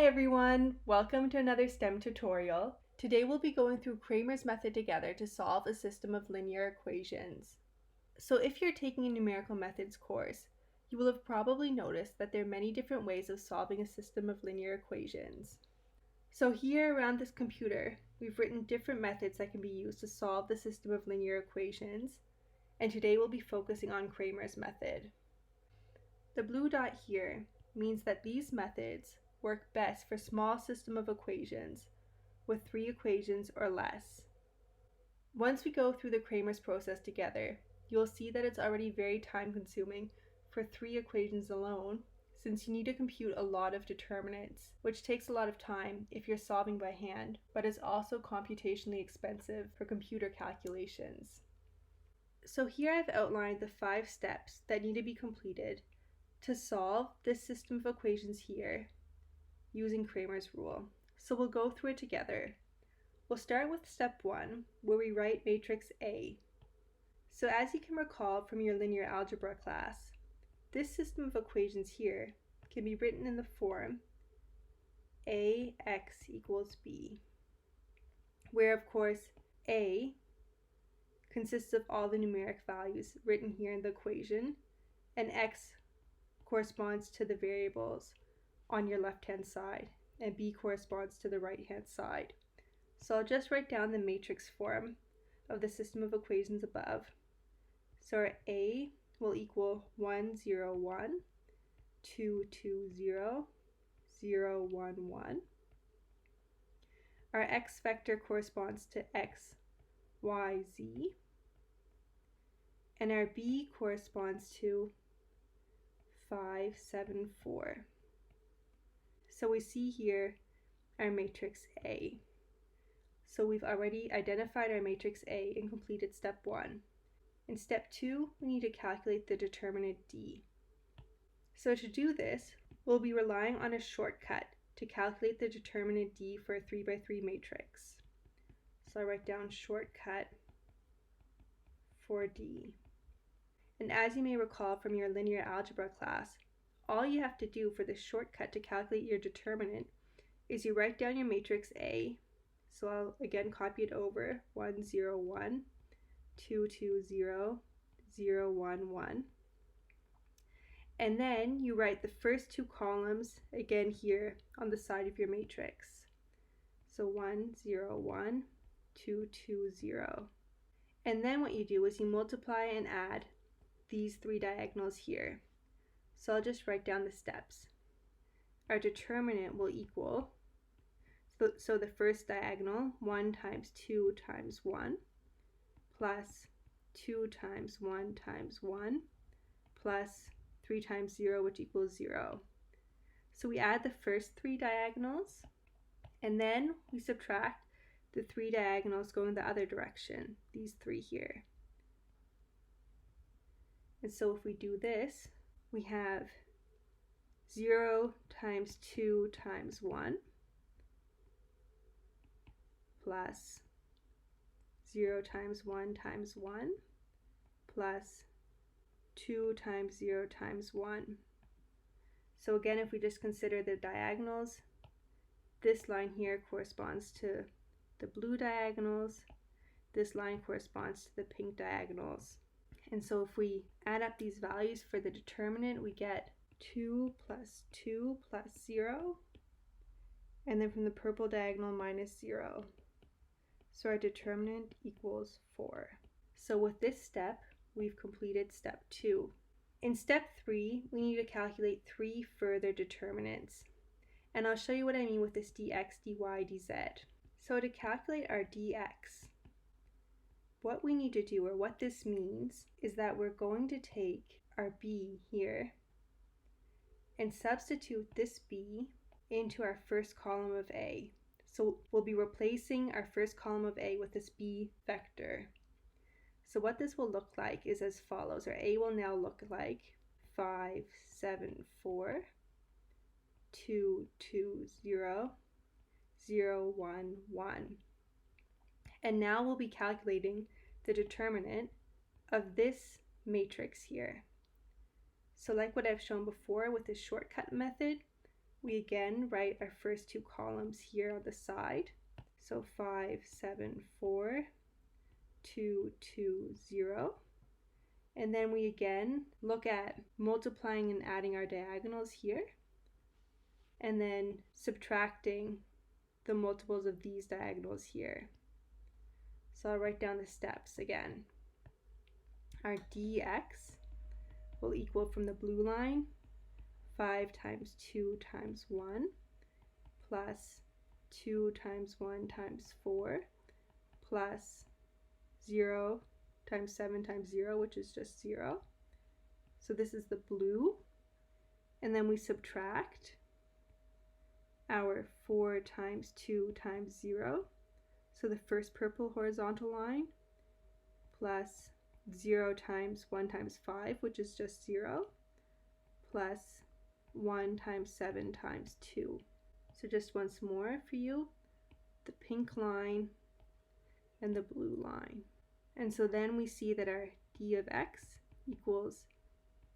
Hi everyone! Welcome to another STEM tutorial. Today we'll be going through Cramer's method together to solve a system of linear equations. So if you're taking a numerical methods course, you will have probably noticed that there are many different ways of solving a system of linear equations. So here around this computer, we've written different methods that can be used to solve the system of linear equations, and today we'll be focusing on Cramer's method. The blue dot here means that these methods work best for small system of equations with 3 equations or less. Once we go through the Cramer's process together, you'll see that it's already very time consuming for 3 equations alone, since you need to compute a lot of determinants, which takes a lot of time if you're solving by hand, but is also computationally expensive for computer calculations. So here I've outlined the 5 steps that need to be completed to solve this system of equations here using Cramer's rule. So we'll go through it together. We'll start with step 1, where we write matrix A. So as you can recall from your linear algebra class, this system of equations here can be written in the form AX equals B, where of course A consists of all the numeric values written here in the equation, and X corresponds to the variables on your left-hand side, and B corresponds to the right-hand side. So I'll just write down the matrix form of the system of equations above. So our A will equal 1, 0, 1, 2, 2, 0, 0, 1, 1. Our X vector corresponds to X, Y, Z. And our B corresponds to 5, 7, 4. So we see here our matrix A. So we've already identified our matrix A and completed step 1. In step 2, we need to calculate the determinant D. So to do this, we'll be relying on a shortcut to calculate the determinant D for a 3 by 3 matrix. So I'll write down shortcut for D. And as you may recall from your linear algebra class, all you have to do for this shortcut to calculate your determinant is you write down your matrix A. So I'll again copy it over, 1, 0, 1, 2, 2, 0, 0, 1, 1. And then you write the first 2 columns again here on the side of your matrix. So 1, 0, 1, 2, 2, 0. And then what you do is you multiply and add these 3 diagonals here. So I'll just write down the steps. Our determinant will equal, so the first diagonal, 1 times 2 times 1, plus 2 times 1 times 1, plus 3 times 0, which equals 0. So we add the first 3 diagonals, and then we subtract the 3 diagonals going the other direction, these 3 here. And so if we do this, we have 0 times 2 times 1 plus 0 times 1 times 1 plus 2 times 0 times 1. So again, if we just consider the diagonals, this line here corresponds to the blue diagonals, this line corresponds to the pink diagonals. And so if we add up these values for the determinant, we get 2 plus 2 plus 0, and then from the purple diagonal minus 0. So our determinant equals 4. So with this step, we've completed step 2. In step 3, we need to calculate 3 further determinants. And I'll show you what I mean with this dx, dy, dz. So to calculate our dx, what we need to do, or what this means, is that we're going to take our b here and substitute this b into our first column of A. So we'll be replacing our first column of A with this b vector. So what this will look like is as follows. Our A will now look like 5, 7, 4, 2, 2, 0, 0, 1, 1. And now we'll be calculating the determinant of this matrix here. So like what I've shown before with this shortcut method, we again write our first two columns here on the side. So 5, 7, 4, 2, 2, 0. And then we again look at multiplying and adding our diagonals here, and then subtracting the multiples of these diagonals here. So I'll write down the steps again. Our dx will equal, from the blue line, 5 times 2 times 1 plus 2 times 1 times 4 plus 0 times 7 times 0, which is just 0. So this is the blue. And then we subtract our 4 times 2 times 0. So the first purple horizontal line, plus 0 times 1 times 5, which is just 0, plus 1 times 7 times 2. So just once more for you, the pink line and the blue line. And so then we see that our d of x equals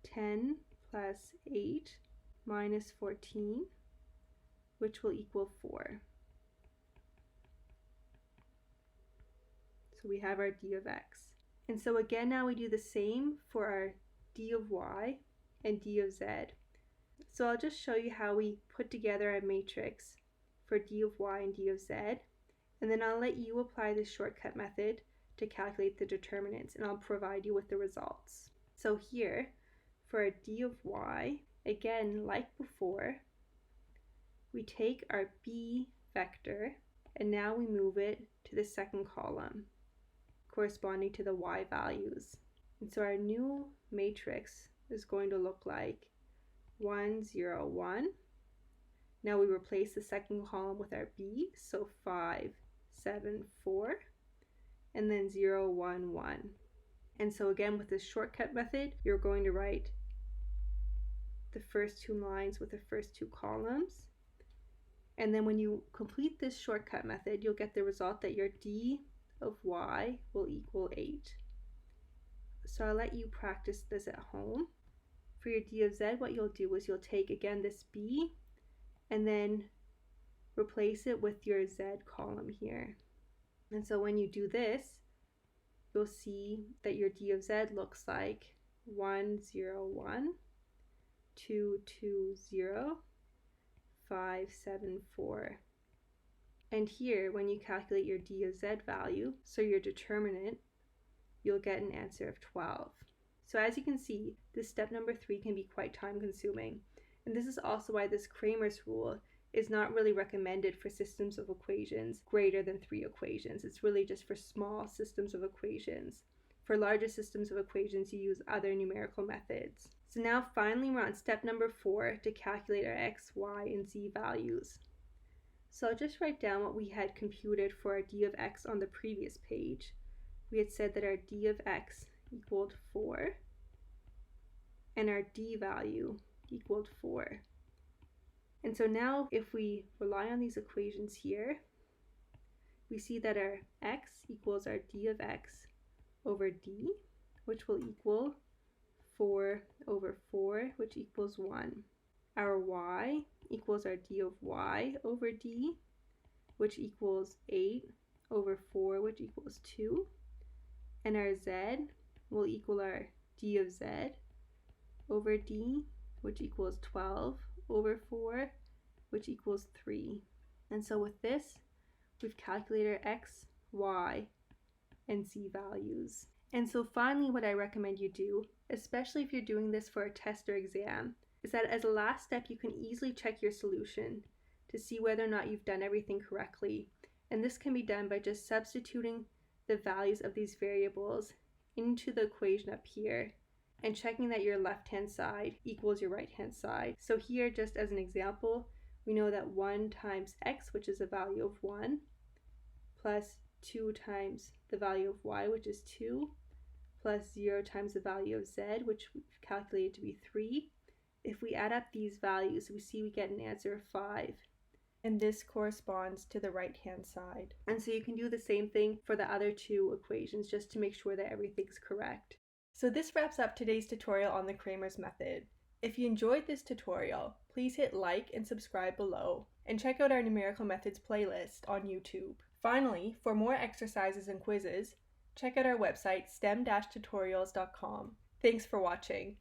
10 plus 8 minus 14, which will equal 4. So we have our d of x. And so again, now we do the same for our d of y and d of z. So I'll just show you how we put together our matrix for d of y and d of z, and then I'll let you apply the shortcut method to calculate the determinants, and I'll provide you with the results. So here, for our d of y, again, like before, we take our b vector, and now we move it to the second column, corresponding to the y values. And so our new matrix is going to look like 1, 0, 1. Now we replace the second column with our b, so 5, 7, 4, and then 0, 1, 1. And so again, with this shortcut method, you're going to write the first two lines with the first two columns. And then when you complete this shortcut method, you'll get the result that your d of y will equal 8. So I'll let you practice this at home. For your d of z, what you'll do is you'll take again this b and then replace it with your z column here. And so when you do this, you'll see that your d of z looks like 1, 0, 1, 2, 2, 0, 5, 7, 4. And here, when you calculate your d of z value, so your determinant, you'll get an answer of 12. So as you can see, this step number 3 can be quite time consuming. And this is also why this Cramer's rule is not really recommended for systems of equations greater than 3 equations. It's really just for small systems of equations. For larger systems of equations, you use other numerical methods. So now finally we're on step number 4 to calculate our x, y, and z values. So I'll just write down what we had computed for our d of x on the previous page. We had said that our d of x equaled 4, and our d value equaled 4. And so now if we rely on these equations here, we see that our x equals our d of x over d, which will equal 4 over 4, which equals 1. Our y equals our d of y over d, which equals 8 over 4, which equals 2. And our z will equal our d of z over d, which equals 12 over 4, which equals 3. And so with this, we've calculated our x, y, and z values. And so finally, what I recommend you do, especially if you're doing this for a test or exam, is that as a last step, you can easily check your solution to see whether or not you've done everything correctly. And this can be done by just substituting the values of these variables into the equation up here and checking that your left-hand side equals your right-hand side. So here, just as an example, we know that 1 times x, which is a value of 1, plus 2 times the value of y, which is 2, plus 0 times the value of z, which we've calculated to be 3. If we add up these values, we see we get an answer of 5. And this corresponds to the right-hand side. And so you can do the same thing for the other two equations just to make sure that everything's correct. So this wraps up today's tutorial on the Cramer's method. If you enjoyed this tutorial, please hit like and subscribe below, and check out our Numerical Methods playlist on YouTube. Finally, for more exercises and quizzes, check out our website stem-tutorials.com. Thanks for watching.